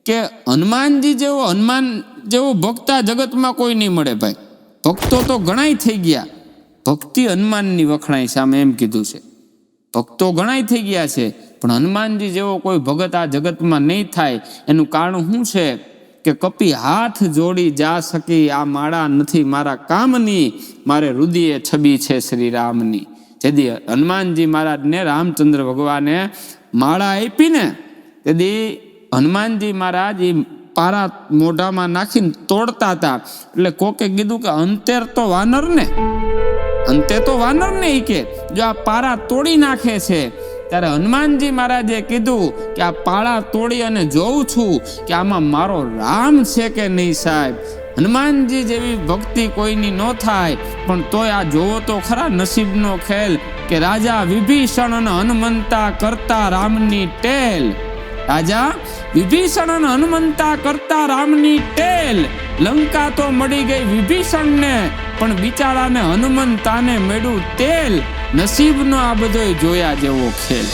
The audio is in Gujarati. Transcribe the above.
કે હનુમાન જેવો ભક્ત આ જગતમાં કોઈ નહીં મળે ભાઈ. ભક્તો તો ઘણાય થઈ ગયા, ભક્તિ હનુમાનની વખણાય સામે એમ કીધું છે. ભક્તો ઘણાય થઈ ગયા છે, પણ હનુમાનજી જેવો કોઈ ભગત આ જગતમાં નહીં થાય. એનું કારણ શું છે કે કપી હાથ જોડી જા શકી, આ માળા નથી મારા કામની, મારે રુદિએ છબી છે શ્રી રામની. જેથી હનુમાનજી મહારાજને રામચંદ્ર ભગવાને માળા આપી ને તેથી હનુમાનજી મહારાજ એ પારા મોઢામાં નાખીને તોડતા હતા. એટલે કોકે કીધું કે અંતેર તો વાનર ને, અંતે તો વાનર ને ઈ કે જો આ પારા તોડી નાખે છે. ત્યારે હનુમાનજી મહારાજે કીધું કે આ પાળા તોડી અને જોઉં છું કે આમાં મારો રામ છે કે નહીં સાહેબ. હનુમાનજી જેવી ભક્તિ કોઈની ન થાય, પણ તોય આ જોવો તો ખરા નસીબનો ખેલ કે રાજા વિભીષણ અને હનુમંતા કરતા રામની ટેલ. રાજા વિભીષણ અને હનુમંતા કરતા રામની ટેલ. લંકા તો મળી ગઈ વિભીષણને, પણ બિચારાને હનુમંતાને મળ્યું તેલ. નસીબનો આ બધો જોયા જેવો ખેલ.